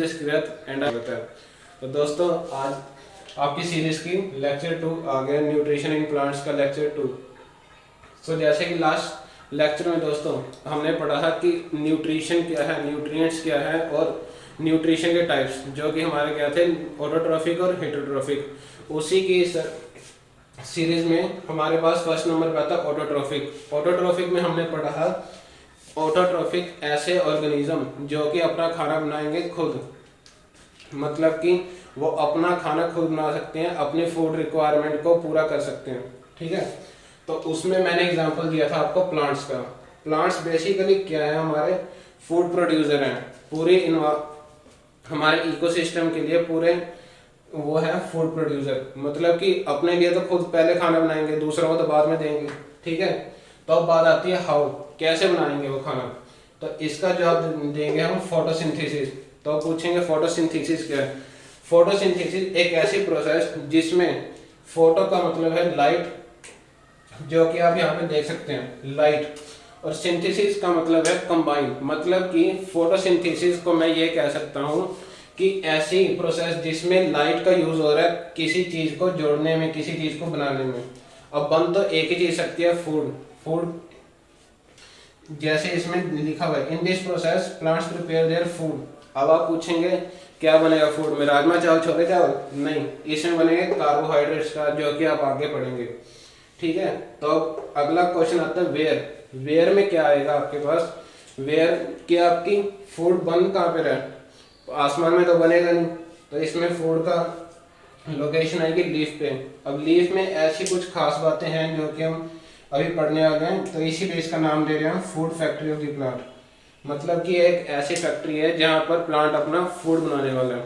This कृत and तो दोस्तों आज आपकी सीरीज की लेक्चर 2 आ गया, न्यूट्रिशन इन प्लांट्स का लेक्चर 2। सो जैसे कि लास्ट लेक्चर में दोस्तों हमने पढ़ा था कि न्यूट्रिशन क्या है, न्यूट्रिएंट्स क्या है और न्यूट्रिशन के टाइप्स, जो कि हमारे क्या थे, ऑटोट्रॉफिक और हेटरोट्रॉफिक। उसी की सीरीज में हमारे पास फर्स्ट नंबर पे आता है ऑटोट्रॉफिक। ऑटोट्रॉफिक में हमने पढ़ा था ऑटोट्रॉफिक ऐसे ऑर्गेनिज्म जो कि अपना खाना बनाएंगे खुद, मतलब कि वो अपना खाना खुद बना सकते हैं, अपने फूड रिक्वायरमेंट को पूरा कर सकते हैं। ठीक है, तो उसमें मैंने एग्जांपल दिया था आपको प्लांट्स का। प्लांट्स बेसिकली क्या है, हमारे फूड प्रोड्यूसर हैं, पूरे हमारे इकोसिस्टम के लिए पूरे वो है फूड प्रोड्यूसर, मतलब कि अपने लिए तो खुद पहले खाना बनाएंगे, दूसरों को तो बाद में देंगे। ठीक है, तो अब बात आती है हाउ, कैसे बनाएंगे वो खाना। तो इसका जवाब देंगे हम फोटोसिंथेसिस। तो पूछेंगे फोटोसिंथेसिस क्या है। फोटोसिंथेसिस एक ऐसी प्रोसेस जिसमें फोटो का मतलब है लाइट, जो कि आप यहाँ पे देख सकते हैं लाइट, और सिंथेसिस का मतलब है कंबाइन। मतलब कि फोटोसिंथेसिस को मैं ये कह सकता हूँ कि ऐसी प्रोसेस जिसमें लाइट का यूज हो रहा है किसी चीज को जोड़ने में, किसी चीज को बनाने में। अब बन तो एक ही चीज सकती है, फूड। जैसे इसमें लिखा हुआ है in this process plants prepare their food. अब आप पूछेंगे क्या बनेगा फूड में, राजमा चावल, छोले चावल? नहीं, इसमें बनेंगे कार्बोहाइड्रेट्स का, जो कि आप आगे पढ़ेंगे। ठीक है, तो अगला क्वेश्चन आता है वेयर। वेयर में क्या आएगा आपके पास, वेयर की आपकी फूड बन कहाँ पे रहे, आसमान में तो बनेगा नहीं, तो इसमें फूड का लोकेशन आएगी लीफ पे। अब लीफ में ऐसी कुछ खास बातें हैं जो कि हम अभी पढ़ने वाले हैं, तो इसी पे इसका नाम दे रहे हैं food factory of the plant. मतलब कि एक ऐसी फैक्ट्री है जहाँ पर प्लांट अपना फूड बनाने वाला है।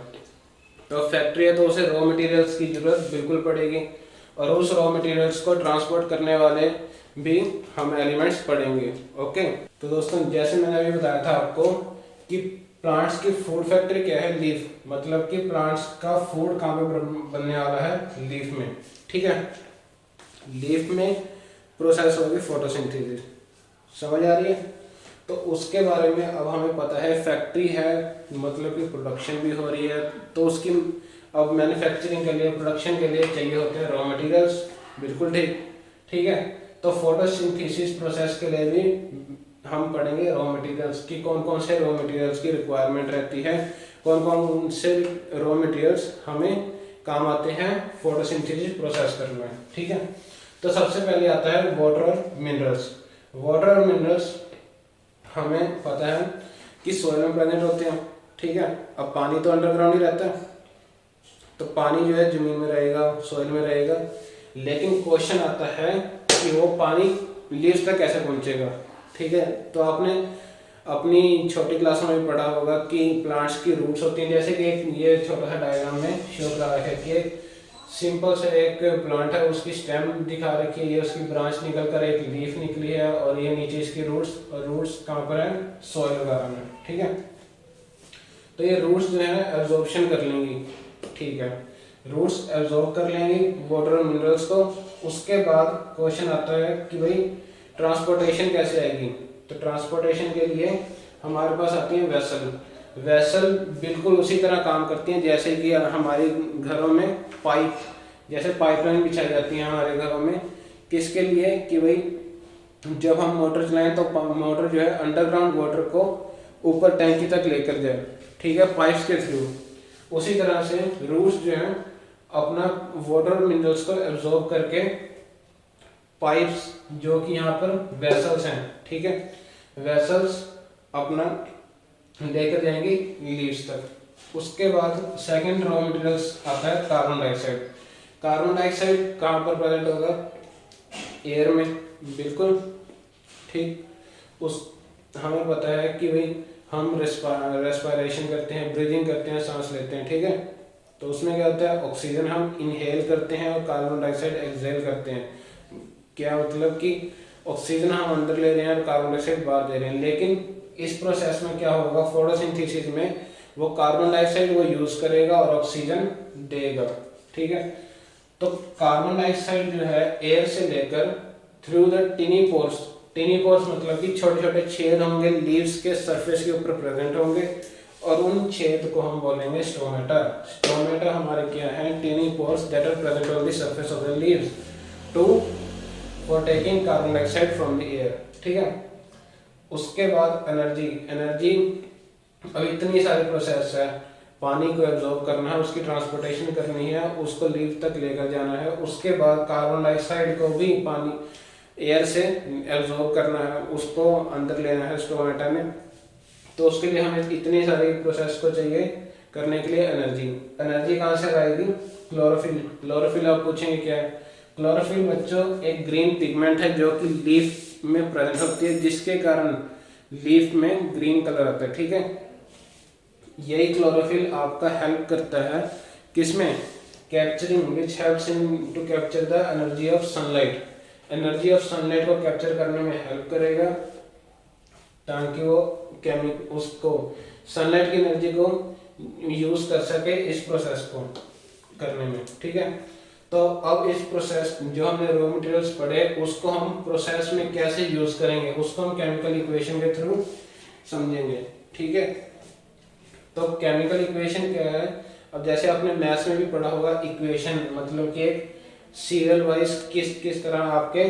तो फैक्ट्री है तो उसे रॉ मटेरियल्स की जरूरत बिल्कुल पड़ेगी, और उस रॉ मटेरियल्स को ट्रांसपोर्ट करने वाले भी हम एलिमेंट्स पढ़ेंगे। ओके, तो दोस्तों जैसे मैंने अभी बताया था आपको कि प्लांट्स की फूड फैक्ट्री क्या है, लीफ। मतलब कि प्लांट्स का फूड कहाँ पे बनने वाला है, लीफ में। ठीक है, लीफ में प्रोसेस होगी फोटोसिंथेसिस, समझ आ रही है। तो उसके बारे में अब हमें पता है, फैक्ट्री है मतलब कि प्रोडक्शन भी हो रही है, तो उसकी अब मैन्युफैक्चरिंग के लिए, प्रोडक्शन के लिए चाहिए होते हैं रॉ मटेरियल्स। बिल्कुल ठीक है, तो फोटोसिंथेसिस प्रोसेस के लिए भी हम पढ़ेंगे रॉ मटेरियल्स की, कौन कौन से रॉ मटेरियल्स की रिक्वायरमेंट रहती है, कौन कौन से रॉ मटेरियल्स हमें काम आते हैं फोटोसिंथेसिस प्रोसेस करने में। ठीक है, तो सबसे पहले आता है वाटर और मिनरल्स। वाटर और मिनरल्स हमें पता है कि सोइल में प्रेजेंट होते हैं। ठीक है, अब पानी तो अंडरग्राउंड ही रहता है, तो पानी जो है जमीन में रहेगा, सोइल में रहेगा। लेकिन क्वेश्चन आता है कि वो पानी लीव्स तक कैसे पहुंचेगा। ठीक है, तो आपने अपनी छोटी क्लास में भी पढ़ा होगा कि प्लांट्स की रूट्स होती हैं। जैसे कि एक ये छोटा सा डायग्राम में शो करा है कि एक सिंपल से एक प्लांट है, उसकी स्टेम दिखा रखी है, ये उसकी ब्रांच निकल कर एक लीफ निकली है, और ये नीचे इसकी रूट्स, और रूट्स कहाँ पर है, सॉइल वगैरह में। ठीक है, तो ये रूट्स जो है एब्जॉर्प्शन कर लेंगी। ठीक है, रूट्स एब्जॉर्ब कर लेंगी वाटर और मिनरल्स को। उसके बाद क्वेश्चन आता है कि भाई ट्रांसपोर्टेशन कैसे आएगी। तो ट्रांसपोर्टेशन के लिए हमारे पास आती है वेसल बिल्कुल उसी तरह काम करती हैं जैसे कि हमारे घरों में पाइप, जैसे पाइपलाइन बिछाई जाती है हमारे घरों में। किसके लिए, कि भाई जब हम मोटर चलाएं तो मोटर जो है अंडरग्राउंड वाटर को ऊपर टैंकी तक लेकर जाए। ठीक है, पाइप्स के थ्रू। उसी तरह से रूट्स जो है अपना वाटर मिनरल्स को एब्जॉर्ब करके पाइप्स, जो कि यहाँ पर वेसल्स हैं, ठीक है, वेसल्स अपना लेकर जाएंगे लीव्स तक। उसके बाद सेकंड रॉ मटेरियल्स आता है कार्बन डाइऑक्साइड। कार्बन डाइऑक्साइड कहाँ पर प्रेजेंट होगा, एयर में। बिल्कुल ठीक, उस हमें पता है कि भाई हम रेस्पिरेशन करते हैं, ब्रीदिंग करते हैं, सांस लेते हैं। ठीक है, तो उसमें क्या होता है, ऑक्सीजन हम इनहेल करते हैं और कार्बन डाइऑक्साइड एक्सहेल करते हैं। क्या मतलब कि ऑक्सीजन हम अंदर ले रहे हैं और कार्बन डाइऑक्साइड बाहर दे रहे हैं। लेकिन इस प्रोसेस में क्या होगा, फोटोसिंथेसिस में वो कार्बन डाइऑक्साइड वो यूज करेगा और ऑक्सीजन देगा। ठीक है, तो कार्बन डाइऑक्साइड जो है एयर से लेकर थ्रू द टिनी पोर्स मतलब कि छोटे छोटे छेद होंगे लीव्स के सरफेस के ऊपर प्रेजेंट होंगे, और उन छेद को हम बोलेंगे स्टोमेटा। स्टोमेटा हमारे क्या है, tiny pores that are present on the surface of the leaves to for taking carbon dioxide from the air. ठीक है, उसके बाद एनर्जी। एनर्जी अब इतनी सारी प्रोसेस है, पानी को एब्जॉर्ब करना है, उसकी ट्रांसपोर्टेशन करनी है, उसको लीव तक लेकर जाना है, उसके बाद कार्बन डाइऑक्साइड को भी पानी एयर से एब्जॉर्ब करना है, उसको अंदर लेना है स्टोमेटा में। तो उसके लिए हमें इतनी सारी प्रोसेस को चाहिए करने के लिए एनर्जी। एनर्जी कहाँ से आएगी, क्लोरोफिल। क्लोरोफिल आप पूछेंगे क्या है, क्लोरोफिल बच्चों एक ग्रीन पिगमेंट है जो कि लीफ में प्रेजेंट होती है, जिसके कारण लीफ में ग्रीन कलर आता है। ठीक है, यही क्लोरोफिल आपका हेल्प करता है किसमें, capturing, which helps in to capture the energy of sunlight. Energy of sunlight को कैप्चर करने में हेल्प करेगा ताकि वो उसको सनलाइट की एनर्जी को यूज कर सके इस प्रोसेस को करने में। ठीक है, तो अब इस प्रोसेस जो हमने रॉ मटेरियल्स पढ़े उसको हम प्रोसेस में कैसे यूज करेंगे उसको हम केमिकल इक्वेशन के थ्रू समझेंगे। ठीक है, तो केमिकल इक्वेशन क्या है, अब जैसे आपने मैथ्स में भी पढ़ा होगा, इक्वेशन मतलब कि एक सीरियल वाइज किस किस तरह आपके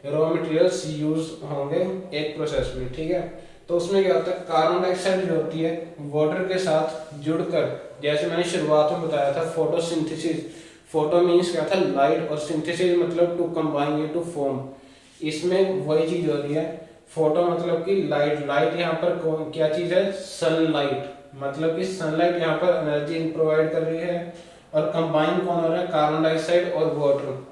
रॉ मटेरियल्स यूज होंगे एक प्रोसेस में। ठीक है, तो उसमें क्या होता है, कार्बन डाइऑक्साइड जो होती है वाटर के साथ जुड़कर, जैसे मैंने शुरुआत में बताया था फोटोसिंथेसिस, फोटो मीन्स क्या था लाइट, और सिंथेसिस मतलब टू कंबाइन ये टू फॉर्म, इसमें वही चीज हो रही है। फोटो मतलब कि लाइट, लाइट यहाँ पर क्या चीज है, सनलाइट, मतलब कि सनलाइट यहाँ पर एनर्जी प्रोवाइड कर रही है, और कंबाइन कौन हो रहा है, कार्बन डाइऑक्साइड और वाटर,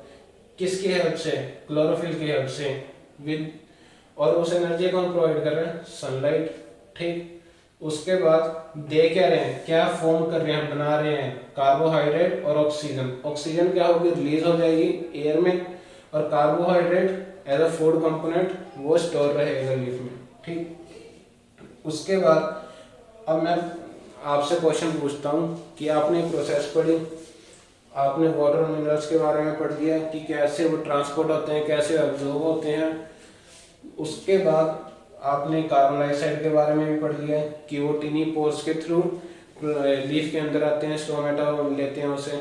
किसकी हेल्प से, क्लोरोफिल की हेल्प से, विद, और उस एनर्जी कौन प्रोवाइड कर रहा है, सनलाइट। ठीक, उसके बाद दे क्या रहे हैं, क्या फॉर्म कर रहे हैं, बना रहे हैं, कार्बोहाइड्रेट और ऑक्सीजन। ऑक्सीजन क्या होगी, रिलीज हो जाएगी एयर में, और carbohydrate as a food component वो स्टोर रहेगा लीफ में। ठीक, उसके बाद अब मैं आपसे क्वेश्चन पूछता हूँ कि आपने प्रोसेस पढ़ी, आपने वाटर मिनरल्स के बारे में पढ़ दिया कि कैसे वो ट्रांसपोर्ट होते हैं, कैसे अब्जॉर्ब होते हैं। उसके बाद आपने कार्बन डाइऑक्साइड के बारे में भी पढ़ लिया कि वो टिनी पोर्स के थ्रू लीफ के अंदर आते हैं, स्टोमेटा लेते हैं उसे।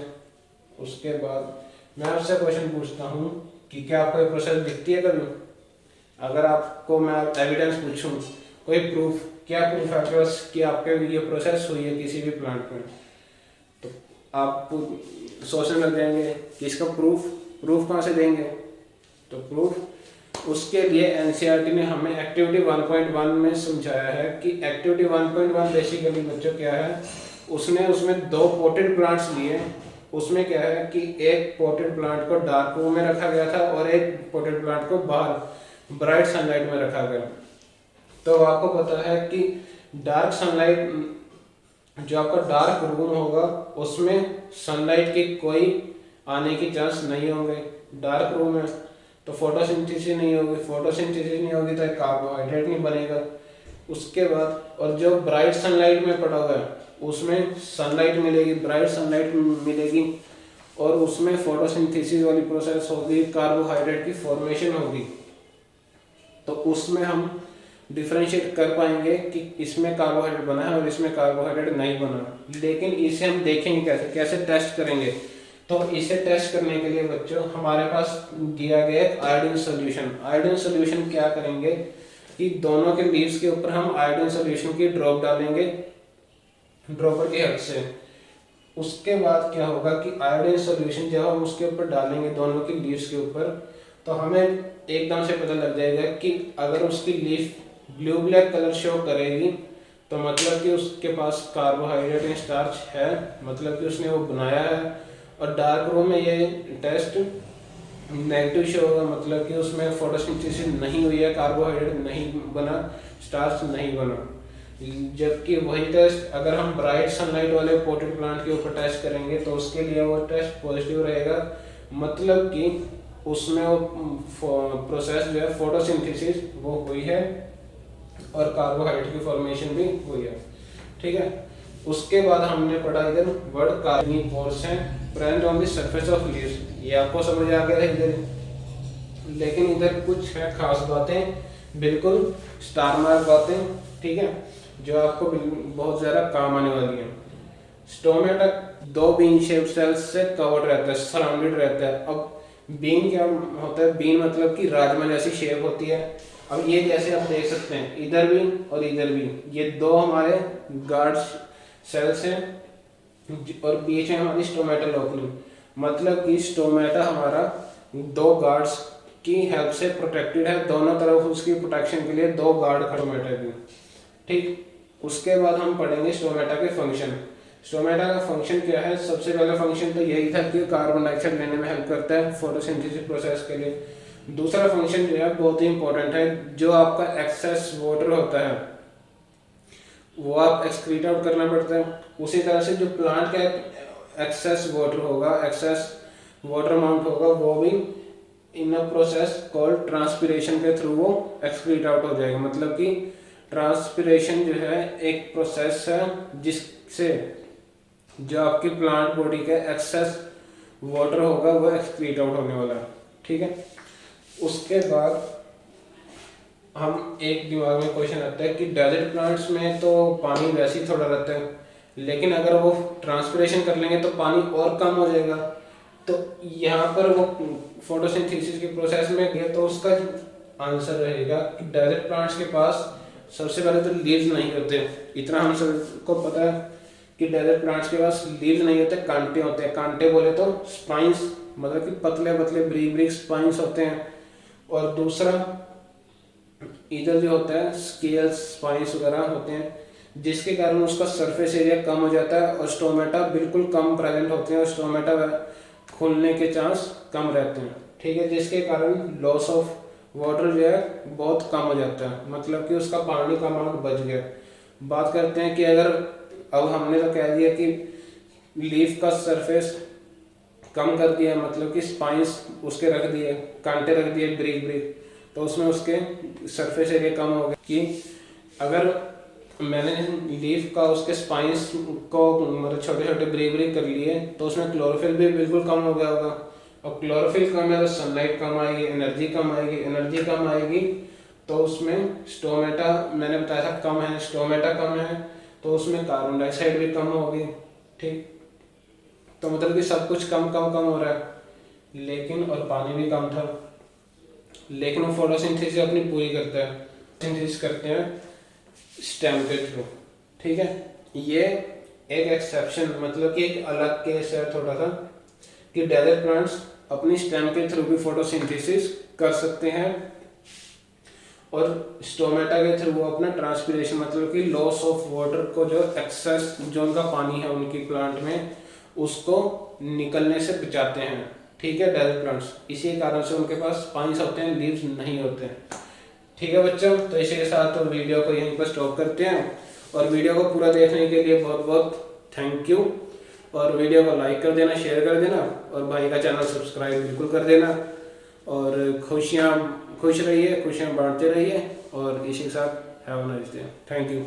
उसके बाद मैं आपसे क्वेश्चन पूछता हूँ कि क्या आपको ये प्रोसेस दिखती है कभी, अगर आपको मैं एविडेंस पूछूं, कोई प्रूफ, क्या प्रूफ है आपके पास कि आपके ये प्रोसेस हुई है किसी भी प्लांट में, तो आप सोचने लग जाएंगे कि इसका प्रूफ कहाँ से देंगे। तो प्रूफ उसके लिए एनसीईआरटी ने हमें एक्टिविटी 1.1 में समझाया है कि एक्टिविटी 1.1 बेसिकली बच्चों क्या है, उसमें 2 पोटेड प्लांट्स लिए। उसमें क्या है कि एक पोटेड प्लांट को डार्क रूम में रखा गया था और एक पोटेड प्लांट को बाहर ब्राइट सनलाइट में रखा गया। तो आपको पता है कि डार्क सनलाइट, जो आपका डार्क रूम होगा उसमें सनलाइट की कोई आने की चांस नहीं होंगे। डार्क रूम है तो फोटोसिंथेसिस नहीं होगी, फोटोसिंथेसिस नहीं होगी तो एक कार्बोहाइड्रेट नहीं बनेगा। उसके बाद और जो ब्राइट सनलाइट में पड़ा हुआ है उसमें सनलाइट मिलेगी, ब्राइट सनलाइट मिलेगी, और उसमें फोटोसिंथेसिस वाली प्रोसेस होगी, कार्बोहाइड्रेट की फॉर्मेशन होगी। तो उसमें हम डिफरेंशिएट कर पाएंगे कि इसमें कार्बोहाइड्रेट बना है और इसमें कार्बोहाइड्रेट नहीं बना। लेकिन इसे हम देखेंगे कैसे टेस्ट करेंगे। तो इसे टेस्ट करने के लिए बच्चों हमारे पास दिया गया है आयोडीन सोल्यूशन। आयोडीन सोल्यूशन क्या करेंगे कि दोनों के लीव्स के ऊपर हम आयोडीन सोल्यूशन की ड्रॉप डालेंगे ड्रॉपर की हेल्प से। उसके बाद क्या होगा कि आयोडीन सोल्यूशन जब हम उसके ऊपर डालेंगे दोनों की लीव्स के ऊपर, तो हमें एकदम से पता लग जाएगा कि अगर उसकी leaf blue black colour show करेगी तो मतलब कि उसके पास कार्बोहाइड्रेट या स्टार्च है, मतलब कि उसने वो बनाया है। और डार्क रूम में ये टेस्ट नेगेटिव शो होगा, मतलब कि उसमें फोटोसिंथेसिस नहीं हुई है, कार्बोहाइड्रेट नहीं बना, स्टार्च नहीं बना। जबकि वही टेस्ट अगर हम ब्राइट सनलाइट वाले पोटेड प्लांट के ऊपर टेस्ट करेंगे तो उसके लिए वो टेस्ट पॉजिटिव रहेगा, मतलब कि उसमें वो प्रोसेस जो है फोटोसिंथेसिस वो हुई है और कार्बोहाइड्रेट की फॉर्मेशन भी हुई है। ठीक है, उसके बाद हमने पढ़ा इधर वर्ड कार्बनी पोर्स हैं present on the surface of leaves, ये आपको समझ आ गया है इधर। लेकिन इधर कुछ है खास बातें, बिल्कुल स्टार मार्क बातें। ठीक है, जो आपको बहुत ज़्यादा काम आने वाली है। स्टोमेटा 2 बीन शेप सेल्स से कवर्ड रहता है, सराउंडेड रहता है। अब बीन क्या होता है? बीन मतलब कि राजमा जैसी शेप होती है। अब ये जैसे आप देख सकते हैं, इधर बीन और इधर बीन, ये 2 हमारे गार्ड सेल्स हैं और बीच में हमारी स्टोमेटल ओपनिंग, मतलब कि स्टोमेटा हमारा 2 गार्ड्स की हेल्प से प्रोटेक्टेड है। दोनों तरफ उसकी प्रोटेक्शन के लिए 2 गार्ड स्टोमेटा की। ठीक, उसके बाद हम पढ़ेंगे स्टोमेटा के फंक्शन। स्टोमेटा का फंक्शन क्या है? सबसे पहला फंक्शन तो यही था कि कार्बन डाइऑक्साइड लेने में हेल्प करता है फोटोसिंथेसिस प्रोसेस के लिए। दूसरा फंक्शन जो है बहुत ही इंपॉर्टेंट है, जो आपका एक्सेस वाटर होता है वो आप एक्सक्रीट आउट करना पड़ता है। उसी तरह से जो प्लांट का एक्सेस वाटर होगा, एक्सेस वाटर अमाउंट होगा, वो भी इन अ प्रोसेस कॉल्ड ट्रांसपिरेशन के थ्रू वो एक्सक्रीट आउट हो जाएगा। मतलब कि ट्रांसपिरेशन जो है एक प्रोसेस है जिससे जो आपकी प्लांट बॉडी का एक्सेस वाटर होगा वो एक्सक्रीट आउट होने वाला है। ठीक है, उसके बाद हम एक दिमाग में क्वेश्चन आता है कि डेजर्ट प्लांट्स में तो पानी वैसे ही थोड़ा रहता है, लेकिन अगर वो ट्रांसपिरेशन कर लेंगे तो पानी और कम हो जाएगा। तो यहाँ पर वो फोटोसिंथेसिस के प्रोसेस में गया तो उसका आंसर रहेगा कि डेजर्ट प्लांट्स के पास सबसे पहले तो लीव्स नहीं होते। इतना हम सबको पता है कि डेजर्ट प्लांट्स के पास लीव्स नहीं होते, कांटे होते हैं। कांटे बोले तो स्पाइंस, मतलब कि पतले पतले ब्रीक ब्रीक स्पाइंस होते हैं। और दूसरा इधर जो होता है स्केल्स स्पाइंस वगैरह होते हैं, जिसके कारण उसका सरफेस एरिया कम हो जाता है और स्टोमेटा बिल्कुल कम प्रेजेंट होते हैं और स्टोमेटा खुलने के चांस कम रहते हैं। ठीक है, जिसके कारण लॉस ऑफ वाटर जो है बहुत कम हो जाता है, मतलब कि उसका पानी का अमाउंट बच गया। बात करते हैं कि अगर अब हमने तो कह दिया कि लीफ का सरफेस कम कर दिया, मतलब कि स्पाइंस उसके रख दिए, कांटे रख दिए ब्रिक ब्रिक, तो उसमें उसके सरफेस एरिया कम हो गया। कि अगर मैंने लीफ का उसके स्पाइंस को मतलब छोटे छोटे ब्रेक ब्रेक कर लिए तो उसमें क्लोरोफिल भी बिल्कुल कम हो गया होगा। और क्लोरोफिल कम है तो सनलाइट कम आएगी, एनर्जी कम आएगी, एनर्जी कम आएगी तो उसमें स्टोमेटा मैंने बताया था कम है, स्टोमेटा कम है तो उसमें कार्बन डाइऑक्साइड भी कम होगी। ठीक, तो मतलब कि सब कुछ कम कम कम हो रहा है, लेकिन और पानी भी कम था, लेकिन वो फोटोसिंथेसिस अपनी पूरी करता है। सिंथेसिस करते हैं स्टेम के थ्रू। ठीक है, ये एक एक्सेप्शन, मतलब कि एक अलग केस है थोड़ा सा, कि डेजर्ट प्लांट्स अपनी स्टेम के थ्रू भी फोटोसिंथेसिस कर सकते हैं और स्टोमेटा के थ्रू वो अपना ट्रांसपिरेशन, मतलब कि लॉस ऑफ वाटर को, जो एक्सेस जो उनका पानी है उनकी प्लांट में, उसको निकलने से बचाते हैं। ठीक है, डेजर्ट प्लांट्स इसी कारण से उनके पास स्पाइंस होते हैं, लीव्स नहीं होते हैं। ठीक है बच्चों, तो इसी के साथ तो वीडियो को यहीं पर स्टॉप करते हैं और वीडियो को पूरा देखने के लिए बहुत बहुत थैंक यू। और वीडियो को लाइक कर देना, शेयर कर देना और भाई का चैनल सब्सक्राइब बिल्कुल कर देना। और खुश रहिए, खुशियाँ बांटते रहिए और इसी के साथ have a nice day. Thank you.